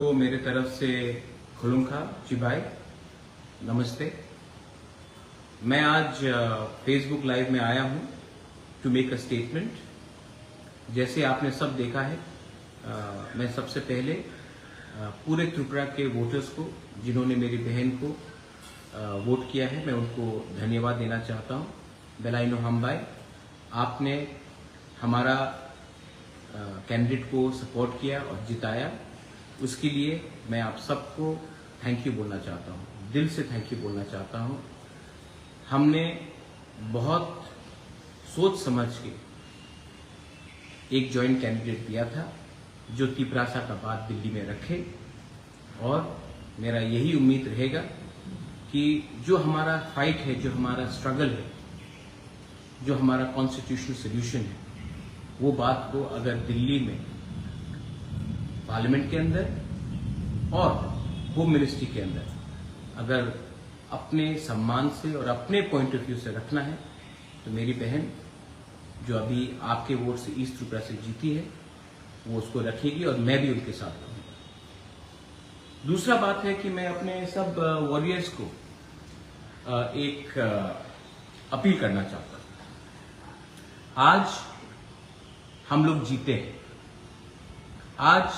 तो मेरे तरफ से खुलुमखा चिबाई नमस्ते। मैं आज फेसबुक लाइव में आया हूं टू मेक अ स्टेटमेंट। जैसे आपने सब देखा है, मैं सबसे पहले पूरे त्रिपुरा के वोटर्स को जिन्होंने मेरी बहन को वोट किया है, मैं उनको धन्यवाद देना चाहता हूं। बेलाइनो हमबाई, आपने हमारा कैंडिडेट को सपोर्ट किया और जिताया, उसके लिए मैं आप सबको थैंक यू बोलना चाहता हूं, दिल से थैंक यू बोलना चाहता हूं। हमने बहुत सोच समझ के एक जॉइंट कैंडिडेट दिया था जो तिपरासा का बात दिल्ली में रखे, और मेरा यही उम्मीद रहेगा कि जो हमारा फाइट है, जो हमारा स्ट्रगल है, जो हमारा कॉन्स्टिट्यूशनल सोल्यूशन है, वो बात को अगर दिल्ली में पार्लियामेंट के अंदर और होम मिनिस्ट्री के अंदर अगर अपने सम्मान से और अपने पॉइंट ऑफ व्यू से रखना है, तो मेरी बहन जो अभी आपके वोट से ईस्ट त्रिपुरा से जीती है, वो उसको रखेगी और मैं भी उनके साथ रहूंगा। दूसरा बात है कि मैं अपने सब वॉरियर्स को एक अपील करना चाहता हूं। आज हम लोग जीते हैं, आज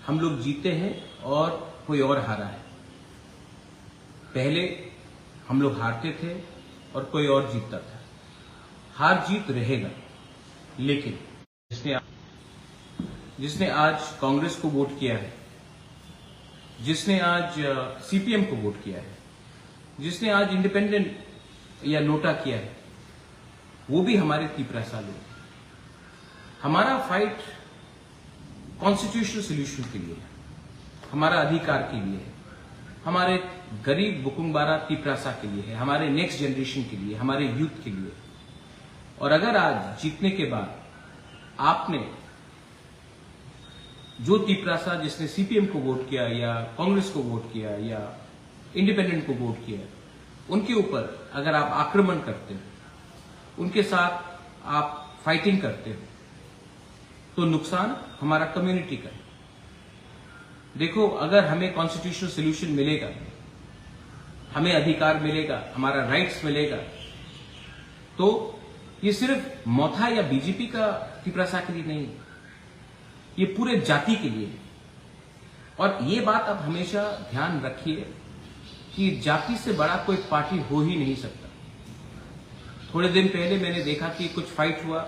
हम लोग जीते हैं और कोई और हारा है। पहले हम लोग हारते थे और कोई और जीतता था। हार जीत रहेगा, लेकिन जिसने आज कांग्रेस को वोट किया है, जिसने आज सीपीएम को वोट किया है, जिसने आज इंडिपेंडेंट या नोटा किया है, वो भी हमारे तिपरासा लोग। हमारा फाइट कॉन्स्टिट्यूशनल सोल्यूशन के लिए है, हमारा अधिकार के लिए है, हमारे गरीब बुकुंगबारा तिपरासा के लिए है, हमारे नेक्स्ट जनरेशन के लिए, हमारे यूथ के लिए। और अगर आज जीतने के बाद आपने जो तिपरासा जिसने सीपीएम को वोट किया या कांग्रेस को वोट किया या इंडिपेंडेंट को वोट किया, उनके ऊपर अगर आप आक्रमण करते हो, उनके साथ आप फाइटिंग करते हो, तो नुकसान हमारा कम्युनिटी का है। देखो, अगर हमें कॉन्स्टिट्यूशनल सोल्यूशन मिलेगा, हमें अधिकार मिलेगा, हमारा राइट्स मिलेगा, तो ये सिर्फ मोथा या बीजेपी का तिपरासा के लिए नहीं है, ये पूरे जाति के लिए है। और ये बात आप हमेशा ध्यान रखिए कि जाति से बड़ा कोई पार्टी हो ही नहीं सकता। थोड़े दिन पहले मैंने देखा कि कुछ फाइट हुआ,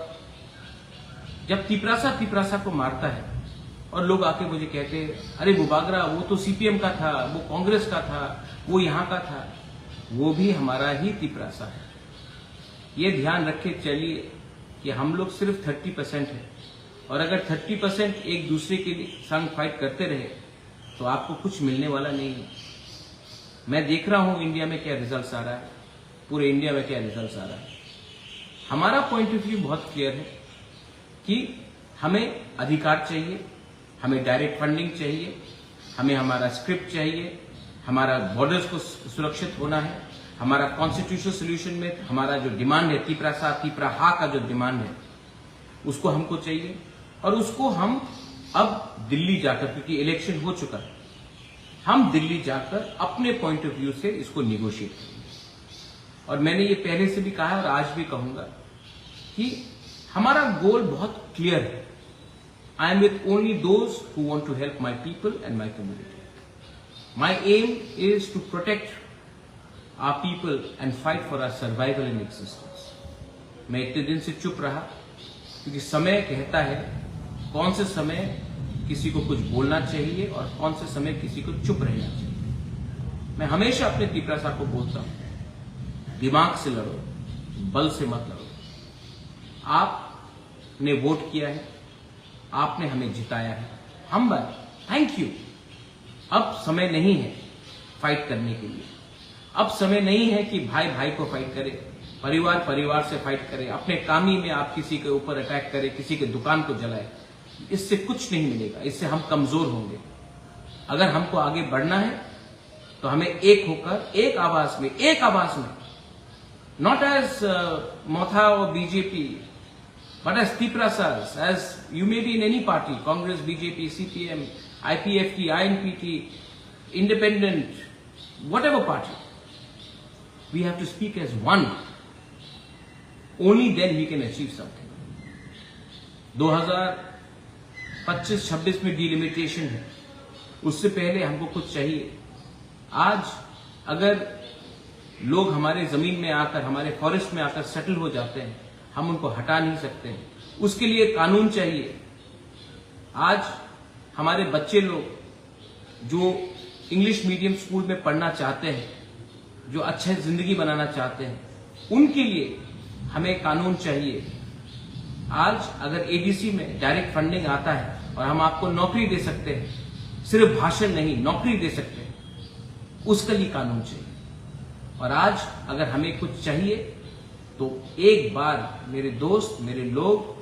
जब तिपरासा को मारता है और लोग आके मुझे कहते हैं, अरे बुबागरा वो तो सीपीएम का था, वो कांग्रेस का था, वो यहां का था। वो भी हमारा ही तिपरासा है। ये ध्यान रखे चलिए कि हम लोग सिर्फ 30% है, और अगर 30% एक दूसरे के संग फाइट करते रहे तो आपको कुछ मिलने वाला नहीं है। मैं देख रहा हूं इंडिया में क्या रिजल्ट आ रहा है, पूरे इंडिया में क्या रिजल्ट आ रहा है। हमारा पॉइंट ऑफ व्यू बहुत क्लियर है कि हमें अधिकार चाहिए, हमें डायरेक्ट फंडिंग चाहिए, हमें हमारा स्क्रिप्ट चाहिए, हमारा बॉर्डर्स को सुरक्षित होना है, हमारा कॉन्स्टिट्यूशनल सोल्यूशन में हमारा जो डिमांड है, तिपराहा का जो डिमांड है, उसको हमको चाहिए। और उसको हम अब दिल्ली जाकर, क्योंकि इलेक्शन हो चुका है, हम दिल्ली जाकर अपने पॉइंट ऑफ व्यू से इसको निगोशिएट करेंगे। और मैंने ये पहले से भी कहा और आज भी कहूंगा कि हमारा गोल बहुत क्लियर है। I am with only those who want to help my people and my community. My aim is to protect our people and fight for our survival in existence. मैं इतने दिन से चुप रहा क्योंकि समय कहता है कौन से समय किसी को कुछ बोलना चाहिए और कौन से समय किसी को चुप रहना चाहिए। मैं हमेशा अपने तिपरासा को बोलता हूं, दिमाग से लड़ो, बल से मत लड़ो। आपने वोट किया है, आपने हमें जिताया है, हम थैंक यू। अब समय नहीं है फाइट करने के लिए, अब समय नहीं है कि भाई भाई को फाइट करे, परिवार परिवार से फाइट करे, अपने कामी में आप किसी के ऊपर अटैक करें, किसी के दुकान को जलाए। इससे कुछ नहीं मिलेगा, इससे हम कमजोर होंगे। अगर हमको आगे बढ़ना है तो हमें एक होकर एक आवाज में, नॉट एज मोथा और BJP, But as Tiprasas, as you may be in any party, Congress, BJP, CPM, IPF की, INPT, independent, whatever party, we have to speak as one. Only then we can achieve something. 2025-26 में delimitation है, उससे पहले हमको कुछ चाहिए। आज अगर लोग हमारे जमीन में आकर, हमारे फॉरेस्ट में आकर सेटल हो जाते हैं, हम उनको हटा नहीं सकते। उसके लिए कानून चाहिए। आज हमारे बच्चे लोग जो इंग्लिश मीडियम स्कूल में पढ़ना चाहते हैं, जो अच्छे जिंदगी बनाना चाहते हैं, उनके लिए हमें कानून चाहिए। आज अगर एडीसी में डायरेक्ट फंडिंग आता है और हम आपको नौकरी दे सकते हैं, सिर्फ भाषण नहीं, नौकरी दे सकते हैं, उसके लिए कानून चाहिए। और आज अगर हमें कुछ चाहिए तो एक बार मेरे दोस्त, मेरे लोग,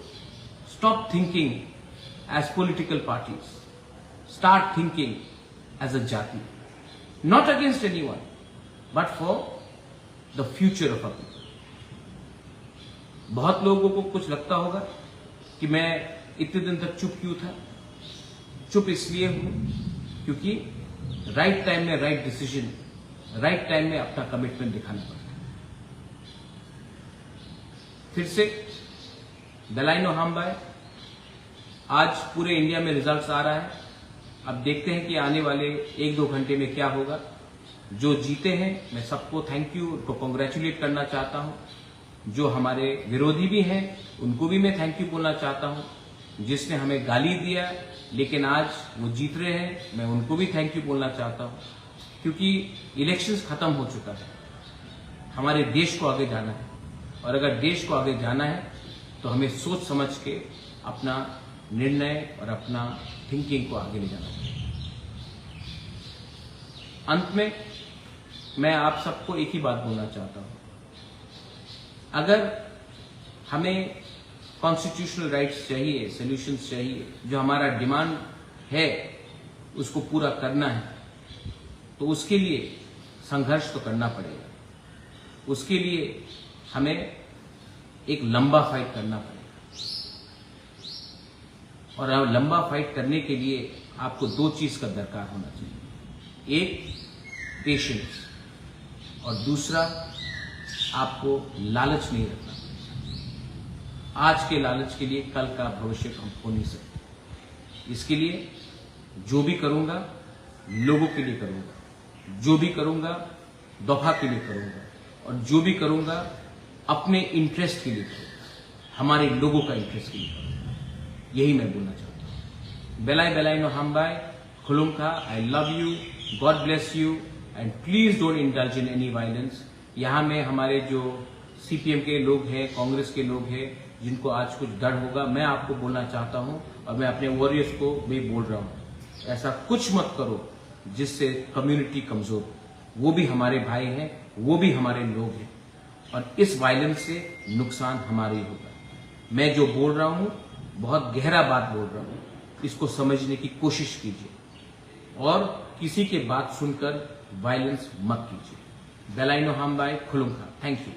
stop thinking as political parties, start thinking as a जाति, not against anyone but for the future of a people. बहुत लोगों को कुछ लगता होगा कि मैं इतने दिन तक चुप क्यों था। चुप इसलिए हूं क्योंकि राइट टाइम में राइट डिसीजन, राइट टाइम में अपना कमिटमेंट दिखाना पड़ता है। फिर से दलाइनो हामबाई, आज पूरे इंडिया में रिजल्ट्स आ रहा है। अब देखते हैं कि आने वाले 1-2 घंटे में क्या होगा। जो जीते हैं मैं सबको थैंक यू, उनको कॉन्ग्रेचुलेट करना चाहता हूं। जो हमारे विरोधी भी हैं उनको भी मैं थैंक यू बोलना चाहता हूं। जिसने हमें गाली दिया लेकिन आज वो जीत रहे हैं, मैं उनको भी थैंक यू बोलना चाहता हूं। क्योंकि इलेक्शंस खत्म हो चुका है, हमारे देश को आगे जाना है। और अगर देश को आगे जाना है तो हमें सोच समझ के अपना निर्णय और अपना थिंकिंग को आगे ले जाना चाहिए। अंत में मैं आप सबको एक ही बात बोलना चाहता हूं। अगर हमें कॉन्स्टिट्यूशनल राइट्स चाहिए, सॉल्यूशंस चाहिए, जो हमारा डिमांड है उसको पूरा करना है, तो उसके लिए संघर्ष तो करना पड़ेगा। उसके लिए हमें एक लंबा फाइट करना पड़ेगा। और लंबा फाइट करने के लिए आपको 2 चीज का दरकार होना चाहिए। एक पेशेंस, और दूसरा आपको लालच नहीं रखना। आज के लालच के लिए कल का भविष्य हम हो नहीं सकते। इसके लिए जो भी करूंगा लोगों के लिए करूंगा, जो भी करूंगा दफा के लिए करूंगा, और जो भी करूंगा अपने इंटरेस्ट के लिए करूंगा, हमारे लोगों का इंटरेस्ट के लिए करूंगा। यही मैं बोलना चाहता हूं। बेलाई बेलाइनो हामबाई, खुलुमखा, I love you, God bless you, and please don't indulge in any violence. यहां में हमारे जो सीपीएम के लोग हैं, कांग्रेस के लोग हैं, जिनको आज कुछ डर होगा, मैं आपको बोलना चाहता हूं और मैं अपने वॉरियर्स को भी बोल रहा हूं, ऐसा कुछ मत करो जिससे कम्युनिटी कमजोर हो। वो भी हमारे भाई हैं, वो भी हमारे लोग हैं, और इस वायलेंस से नुकसान हमारे ही होगा। मैं जो बोल रहा हूं बहुत गहरा बात बोल रहा हूं, इसको समझने की कोशिश कीजिए और किसी के बात सुनकर वायलेंस मत कीजिए। बेलाइनो हामबाई, खुलुमखा, थैंक यू।